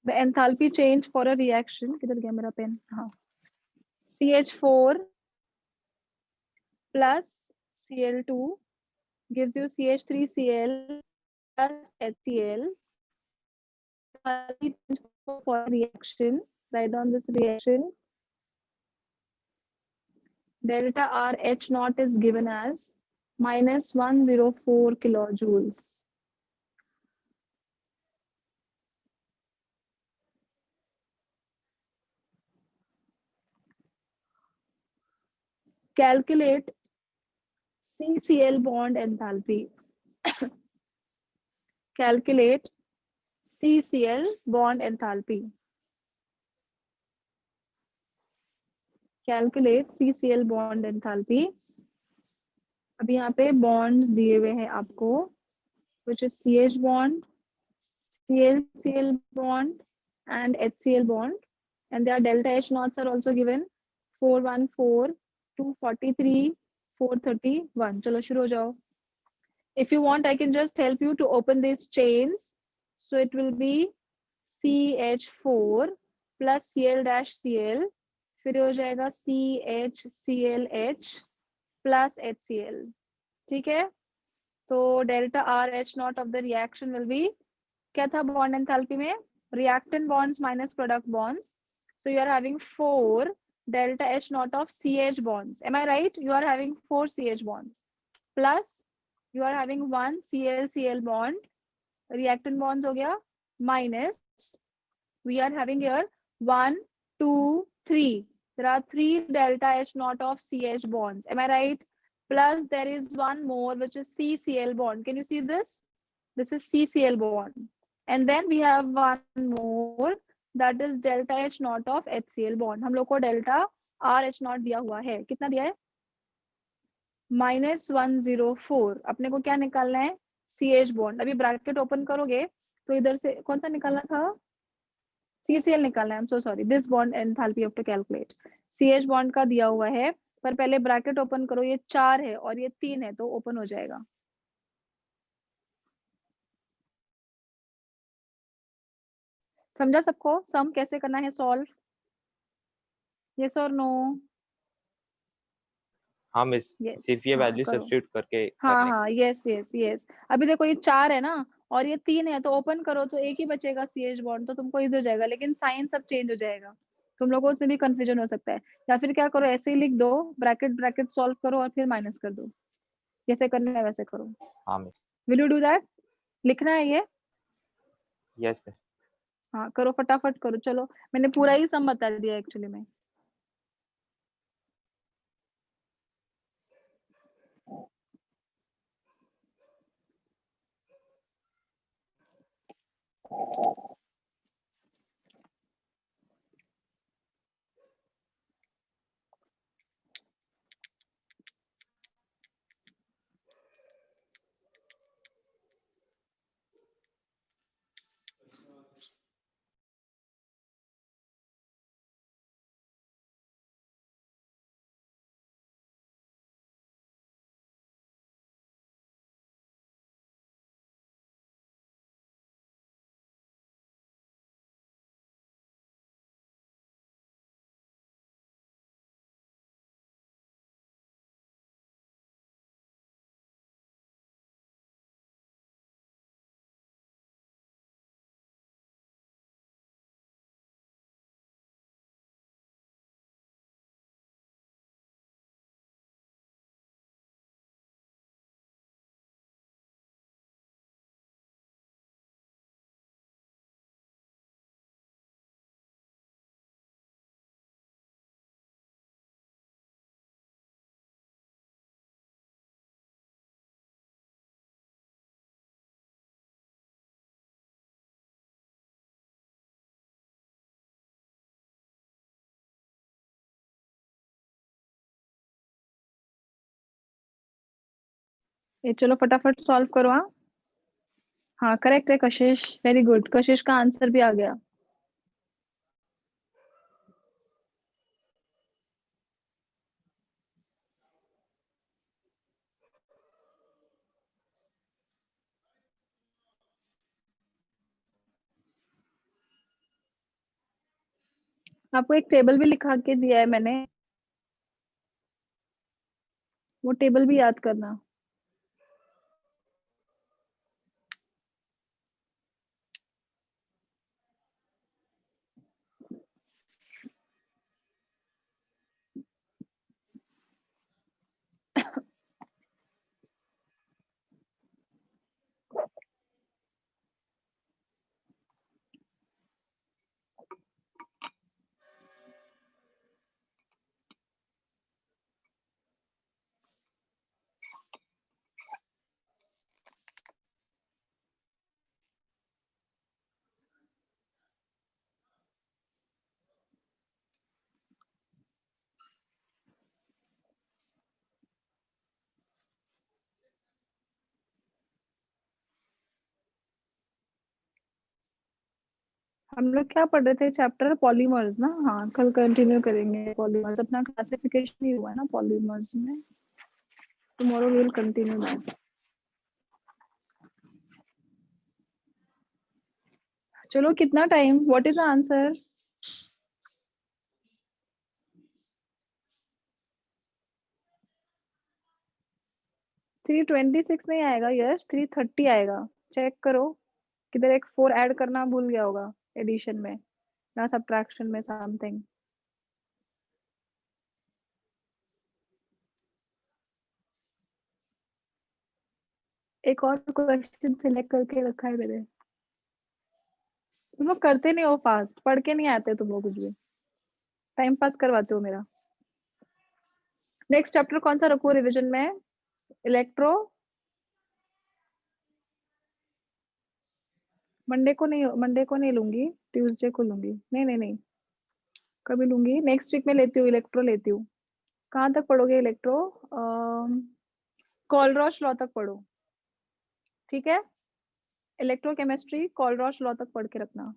The enthalpy change for a reaction. किधर गया मेरा पेन? हाँ. CH4 plus Cl2 gives you CH3Cl plus HCl. For reaction, write down this reaction. Delta RH naught is given as minus 104 kilojoules. Calculate CCl bond enthalpy. Calculate CCl bond enthalpy. Calculate CCl bond enthalpy. अभी यहाँ पे bonds दिए हुए हैं आपको, which is CH bond, CL bond, and HCl bond, and their delta H knots are also given 414, 243, 431. चलो शुरू हो जाओ. If you want, I can just help you to open these chains. So it will be CH4 plus Cl dash Cl, फिर हो जाएगा CHClH plus HCl. ठीक है? तो delta RH naught of the reaction will be, क्या था bond enthalpy में? Reactant bonds minus product bonds. So you are having 4 delta H naught of CH bonds. Am I right? You are having 4 CH bonds plus you are having 1 Cl bond, reactant bonds हो गया, minus we are having here 1, 2, 3. There are 3 delta H naught of CH bonds. Am I right? Plus there is one more which is CCl bond. Can you see this? This is CCl bond. And then we have one more that is delta H naught of HCl bond. हम लोग को delta RH naught दिया हुआ है. कितना दिया है? -104. अपने को क्या निकालना है? CH bond. अभी ब्रैकेट ओपन करोगे तो इधर से कौन सा निकालना था? CCl निकालना है. I'm so sorry. This bond enthalpy you have to calculate. CH bond का दिया हुआ है, पर पहले ब्रैकेट ओपन करो. ये 4 है और ये 3 है तो ओपन हो जाएगा. समझा सबको? सम कैसे करना है सॉल्व? यस और नो? हाँ मिस, सिर्फ ये वैल्यू करो. सब्स्टिट्यूट करके हाँ हाँ, यस यस यस. अभी देखो ये 4 है ना और ये 3 है तो ओपन करो तो एक ही बचेगा CH बॉन्ड, तो तुमको इधर जाएगा, लेकिन साइन सब चेंज हो जाएगा. तुम लोगों को उसमें भी कंफ्यूजन हो सकता है. या फिर क्या करो, ऐसे ही लिख दो, ब्रैकेट ब्रैकेट सॉल्व करो और फिर माइनस कर दो. जैसे करना है वैसे करो. हाँ miss. Will you do that? लिखना है ये? Yes miss. हाँ करो, फटाफट करो. चलो मैंने पूरा ही सम बता दिया एक्चुअली में. ये चलो फटाफट सॉल्व करो। हाँ हाँ करेक्ट है कशिश, वेरी गुड, कशिश का आंसर भी आ गया। आपको एक टेबल भी लिखा के दिया है मैंने, वो टेबल भी याद करना। हम लोग क्या पढ़ रहे थे चैप्टर पॉलीमर्स ना? हाँ कल कंटिन्यू करेंगे पॉलीमर्स, अपना क्लासिफिकेशन ही हुआ ना पॉलीमर्स में। Tomorrow will continue that. चलो कितना time, what is the answer? 326 नहीं आएगा यश, 330 आएगा। चेक करो, किधर एक 4 ऐड करना भूल गया होगा एडिशन में या सब्ट्रैक्शन में समथिंग। एक और क्वेश्चन सिलेक्ट करके रखा है मैंने। तुम लोग करते नहीं हो फास्ट, पढ़ के नहीं आते तुम लोग कुछ भी, टाइम पास करवाते हो मेरा। नेक्स्ट चैप्टर कौन सा रखूं रिवीजन में? इलेक्ट्रो। मंडे को नहीं लूंगी, ट्यूसडे को लूंगी। नहीं नहीं नहीं, कभी लूंगी, नेक्स्ट वीक में लेती हूँ, इलेक्ट्रो लेती हूँ। कहाँ तक पढ़ोगे इलेक्ट्रो? कॉलरॉश लॉ तक पढ़ो, ठीक है? इलेक्ट्रोकेमिस्ट्री कॉलरॉश लॉ तक पढ़ के रखना।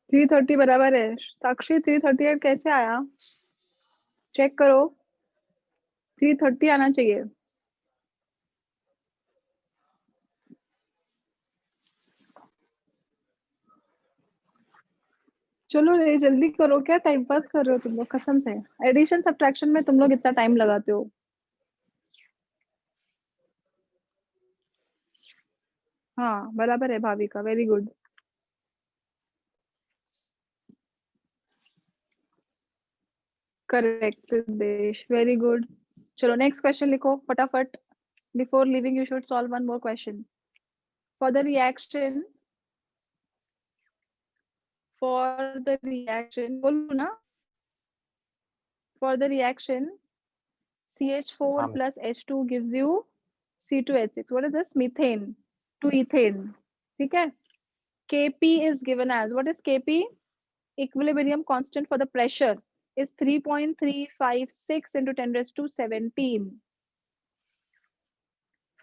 थ्री थर्टी बराबर है साक्षी, 338 कैसे आया? चेक करो, 330 आना चाहिए। चलो रे जल्दी करो, क्या टाइम पास कर रहे हो तुम लोग कसम से। एडिशन सब्ट्रैक्शन में तुम लोग इतना टाइम लगाते हो। हाँ बराबर है Bhavika, very good. Correct Siddhesh, very good. चलो नेक्स्ट क्वेश्चन लिखो फटाफट। Before living you should solve one more question. For the reaction, for the reaction बोलू ना, फॉर द रिएक्शन CH4 हाँ, plus H2 gives you C2H6. What is this? Methane to ethane. ठीक है. Kp is given as, what is Kp? Equilibrium constant for the pressure is 3.356 into 10 raised to 17.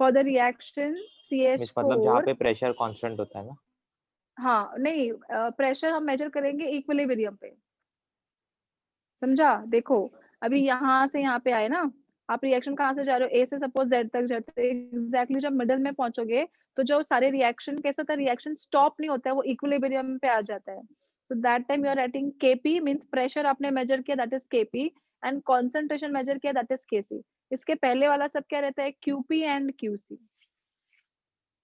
For the reaction miss मतलब जहाँ CH4, पे pressure constant होता है ना, हाँ नहीं, प्रेशर हम मेजर करेंगे इक्विलिब्रियम पे. समझा? देखो अभी यहाँ से यहाँ पे आए ना, आप रिएक्शन कहाँ से जा रहे हो? ए से सपोज जेड तक जाते हो. एग्जैक्टली जब मिडल में पहुंचोगे तो जो सारे रिएक्शन कैसे होता है, रिएक्शन स्टॉप नहीं होता है, वो इक्विलिब्रियम पे आ जाता है. So that time you are writing KP means pressure आपने मेजर किया, that is KP, and concentration measure किया, दैट इज केसी. इसके पहले वाला सब क्या रहता है? QP and QC.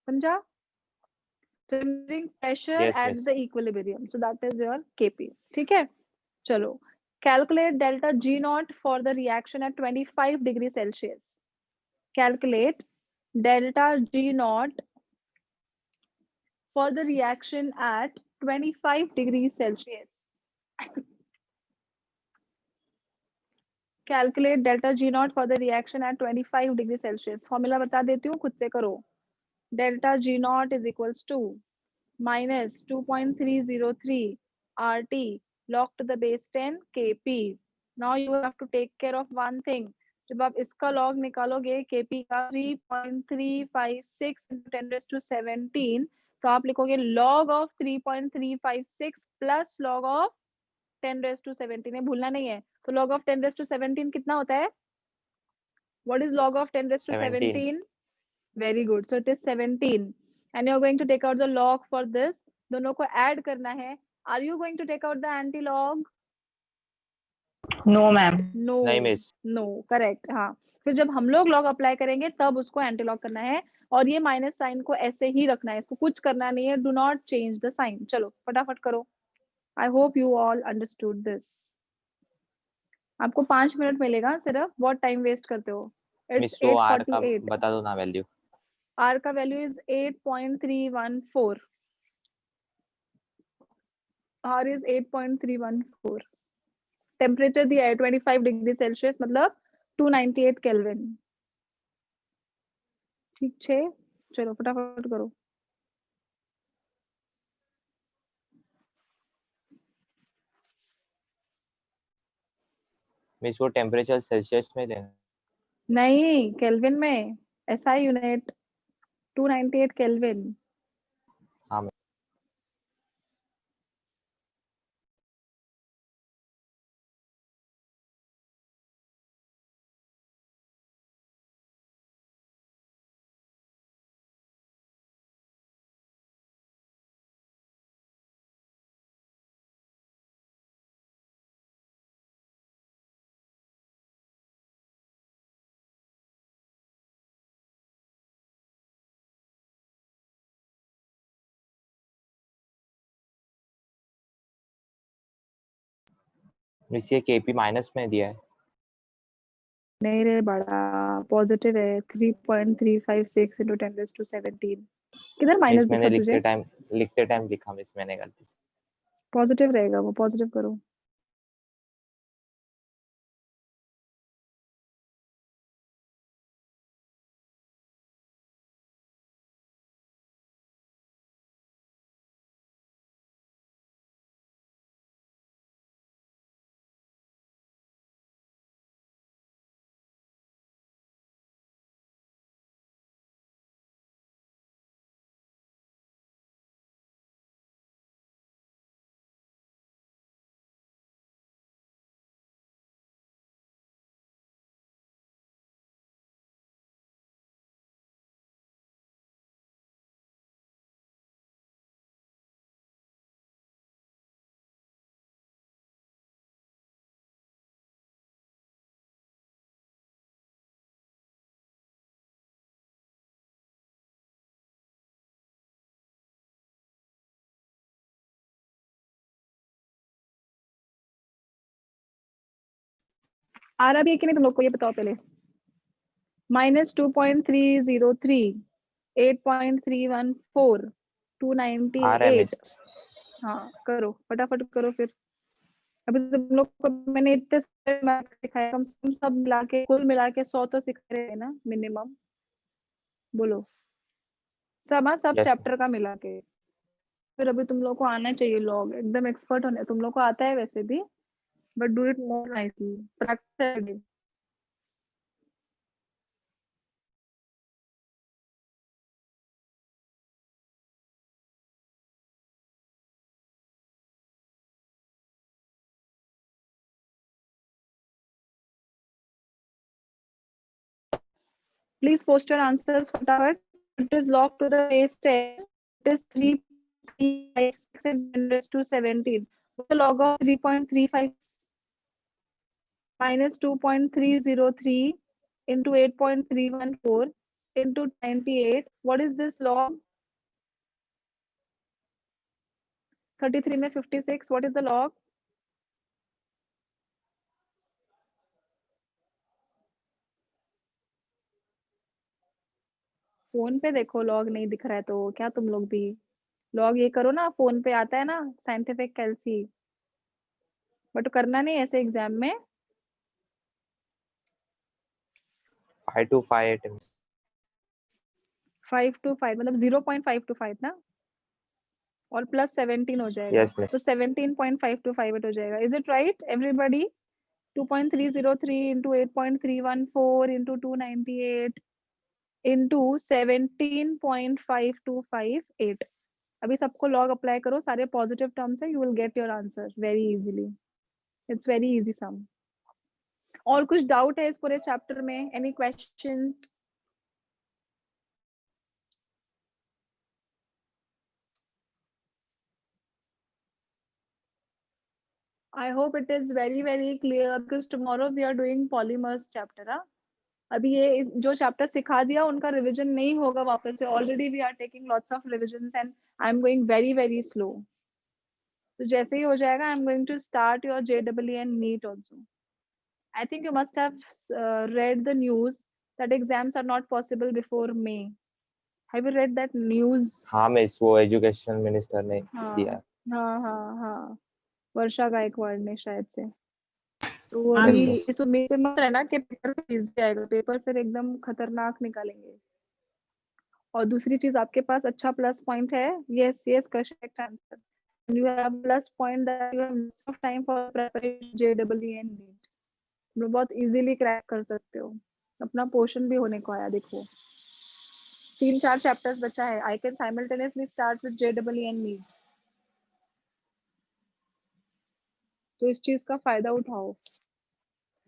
समझा? Pressure yes at miss. The equilibrium, so that is your KP. ठीक है, चलो. Calculate delta G naught for the reaction at 25 degrees Celsius. Calculate delta G naught for the reaction at 25 degrees Celsius. Calculate delta G naught for the reaction at 25 degrees Celsius. Formula बता देती हूँ, खुद से करो. Delta G naught is equals to minus 2.303 RT log to the base 10 Kp. Now you have to take care of one thing. जब आप इसका log निकालोगे Kp का 3.356 into 10 raised to 17, तो आप लिखोगे log of 3.356 plus log of 10 raised to 17. ये भूलना नहीं है. तो log of 10 raised to 17 कितना होता है? What is log of 10 raised to 17. 17? Very good. So it is 17. And you're going to take out the log for this. दोनों को add करना है. Are you going to take out the anti-log? No, ma'am. No. नहीं miss. No. Correct. हाँ. फिर जब हम लोग log apply करेंगे तब उसको anti-log करना है, और ये माइनस साइन को ऐसे ही रखना है, इसको कुछ करना नहीं है. Do not change the sign. चलो फटाफट करो. I hope you all understood this. आपको 5 मिनट मिलेगा सिर्फ. बहुत टाइम वेस्ट करते हो. मिस It's तो आर का 8:48. बता दो ना वैल्यू. R का value is 8.314. R is 8.314. Temperature दिया है 25 डिग्री सेल्सियस, मतलब 298 केल्विन. ठीक है, चलो फटाफट करो. मिस वो टेम्परेचर सेल्सियस में देना. नहीं, केल्विन में. SI unit 298 kelvin. हाँ मिस. मिस ये केपी माइनस में दिया है. नहीं रे बड़ा, पॉजिटिव है. 3.356 into 10 raised to 17. किधर माइनस मिस मैंने दिखा तुझे? लिखते टाइम लिखा मिस मैंने गलती से. पॉजिटिव रहेगा वो, पॉजिटिव करो. आ रहा भी है कि नहीं तुम लोग को, ये बताओ पहले. -2.303, 8.314, आ रहा है 298. मिस. हाँ करो, फटाफट करो फिर. अभी तुम लोग को मैंने इतने सारे मैथ सिखाए, कम से कम सब मिला के, कुल मिला के 100 तो सिखा रहे हैं ना मिनिमम, बोलो। सब, हाँ, सब यस चैप्टर का मिला के। फिर अभी तुम लोग को आना चाहिए लॉग, एकदम एक्सपर्ट होने, तुम लोग को आता है वैसे भी, but do it more nicely, practice. Please post your answers फटाफट. It is log to the base 10. It is 3.356 and 10 raised to 17. What's the log of 3.35 minus 2.303 into 8.314 into 98? What is this log? 33 में 56. What is the log? Phone पे देखो, log नहीं दिख रहा है तो क्या तुम लोग भी लॉग ये करो ना, फोन पे आता है ना साइंटिफिक कैलसी, बट करना नहीं ऐसे एग्जाम में। 5258 525 मतलब 0.525 ना, और प्लस 17 हो जाएगा, यस तो मिस 17.525 हो जाएगा। Is it right everybody? 2.303 into 8.314 into 298 into 17.5258। अभी सबको लॉग अप्लाई करो, सारे पॉजिटिव टर्म्स है, you will get your answer very easily. It's very easy sum. और कुछ डाउट है इस पूरे चैप्टर में? Any questions? I hope it is very clear because tomorrow we are doing polymers chapter. हाँ, अभी ये जो चैप्टर सिखा दिया उनका रिवीजन नहीं होगा वापस से, already we are taking lots of revisions and I am going very slow. तो जैसे ही हो जाएगा I am going to start your JEE and NEET also. I think you must have read the news that exams are not possible before May. Have you read that news? हाँ miss, वो education minister ने हाँ दिया। हाँ, वर्षा गायकवाड़ ने शायद से। तो हाँ अभी मिस। इस उम्मीद पे मत रहना कि पेपर इजी आएगा, पेपर फिर एकदम खतरनाक निकालेंगे। और दूसरी चीज, आपके पास अच्छा प्लस पॉइंट है, yes yes correct answer, you have plus point that you have lots of time for preparation JEE and NEET. तुम बहुत इजीली क्रैक कर सकते हो। अपना पोर्शन भी होने को आया, देखो 3-4 चैप्टर्स बचा है। I can simultaneously start with JEE and NEET, तो इस चीज का फायदा उठाओ।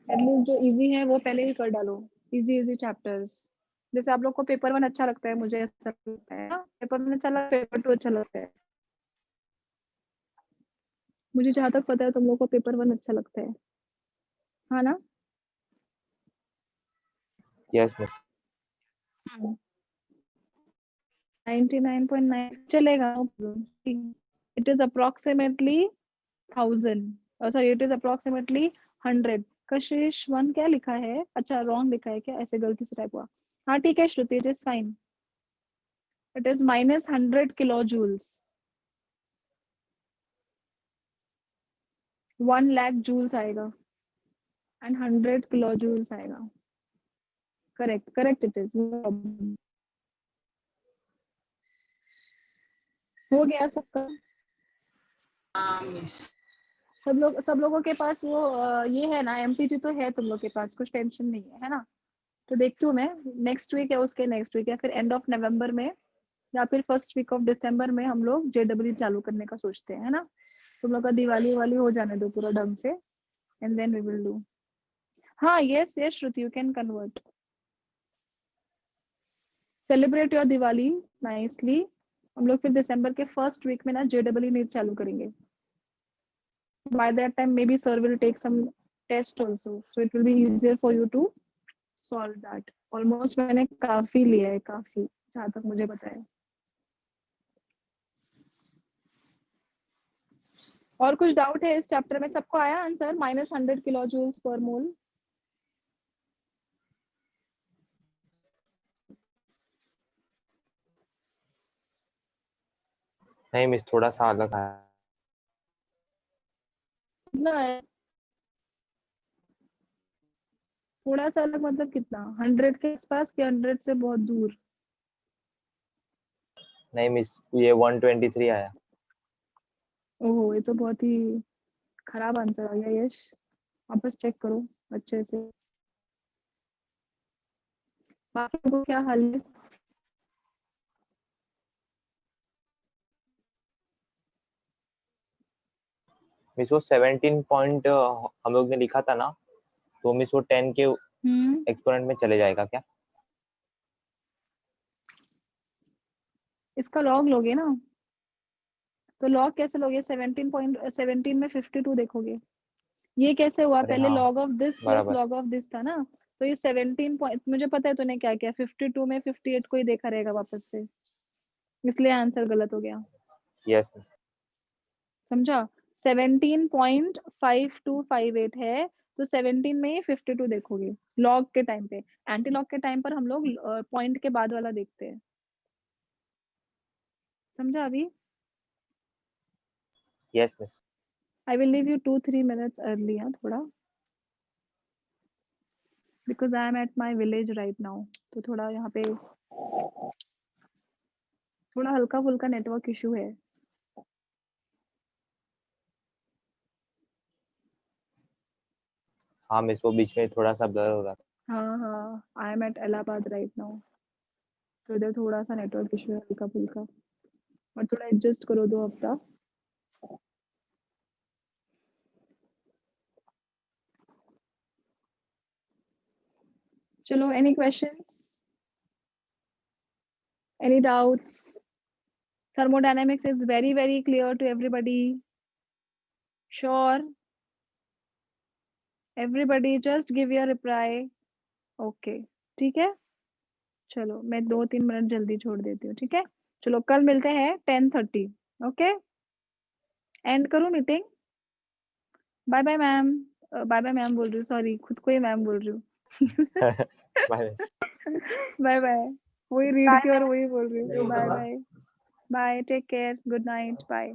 एटलीस्ट जो इजी है वो पहले ही कर डालो, इजी चैप्टर्स। जैसे आप लोग को पेपर 1 अच्छा लगता है, मुझे ऐसा लगता है ना, पेपर 1 अच्छा लगता है, पेपर 2 अच्छा लगता है। मुझे जहां तक पता है तुम लोग को पेपर 1 अच्छा लगता है, हाँ ना? यस मिस 99.9 चलेगा, no problem. It is approximately 1000, sorry it is approximately 100। Kashish 1 क्या लिखा है? अच्छा रॉन्ग लिखा है क्या, ऐसे गलती से टाइप हुआ। हाँ ठीक है Shruti, it is fine, it is minus 100 kilo joules, 1 lakh joules आएगा एंड 100 किलो जूल्स आएगा। करेक्ट करेक्ट, इट इज हो गया सबका। हाँ मिस। सब लोगों के पास वो ये है ना, MPG तो है तुम लोग के पास, कुछ टेंशन नहीं है ना? तो देखती हूँ मैं नेक्स्ट वीक या उसके नेक्स्ट वीक या फिर एंड ऑफ नवंबर में या फिर फर्स्ट वीक ऑफ दिसंबर में हम लोग JEE चालू करने का सोचते हैं, है ना? तुम लोग का दिवाली वाली हो जाने दो पूरा ढंग से, and then we will do. हाँ yes yes Shruti, you can convert, celebrate your Diwali nicely. हम लोग फिर दिसंबर के फर्स्ट वीक में ना JEE नीट चालू करेंगे। By that time maybe sir will take some test also, so it will be easier for you to solve that. Almost मैंने काफी लिया है, काफी, जहाँ तक मुझे पता है। और कुछ डाउट है इस चैप्टर में? सबको आया answer? Minus 100 kilo joules per मोल। नहीं मिस, थोड़ा सा अलग है। कितना है? थोड़ा सा अलग मतलब कितना? 100 के आसपास कि 100 से बहुत दूर? नहीं मिस, ये 123 आया। ओहो, ये तो बहुत ही खराब आंसर आ गया यश। वापस चेक करो अच्छे से। बाकी लोगों को क्या हाल है? मिस वो 17 पॉइंट हम लोग ने लिखा था ना, तो मिस वो 10 के एक्सपोनेंट में चले जाएगा क्या? इसका लॉग लोगे ना? तो लॉग कैसे लोगे? 17 में 52 देखोगे। ये कैसे हुआ? अरे पहले हाँ, लॉग ऑफ दिस प्लस बराबर। लॉग ऑफ दिस था ना। तो ये 17 पॉइंट, मुझे पता है तूने क्या किया। 52 में 58 को ही देखा रहेगा वापस से, इसलिए आंसर गलत हो गया। Yes miss. समझा? 17.5258 है, तो 17 में ही 52 देखोगे लॉग के टाइम पे। एंटी लॉग के टाइम पर हम लोग पॉइंट के बाद वाला देखते हैं। समझा अभी? Yes miss. I will leave you 2-3 minutes early, हाँ थोड़ा, because I am at my village right now. तो थोड़ा यहाँ पे थोड़ा हल्का फुल्का नेटवर्क इशू है। हाँ मिस, वो बीच में थोड़ा सा ब्लर हो रहा था। हाँ हाँ, I am at Allahabad right now, तो इधर थोड़ा सा नेटवर्क इशू है हल्का फुल्का, और थोड़ा एडजस्ट करो 2 हफ्ता। चलो, any questions, any doubts? Thermodynamics is very, very clear to everybody. Sure. Everybody just give your reply. Okay. ठीक है? चलो, मैं 2-3 मिनट जल्दी छोड़ देती हूँ, ठीक है? चलो, कल मिलते हैं 10:30। ओके? एंड करूँ meeting? Bye bye ma'am. Bye bye ma'am बोल रही हूँ, सॉरी, खुद को ही मैम बोल रही हूँ। Bye miss. Bye bye. वही रीड की और वही बोल रही हूँ। Bye bye. Bye, take care, good night, bye.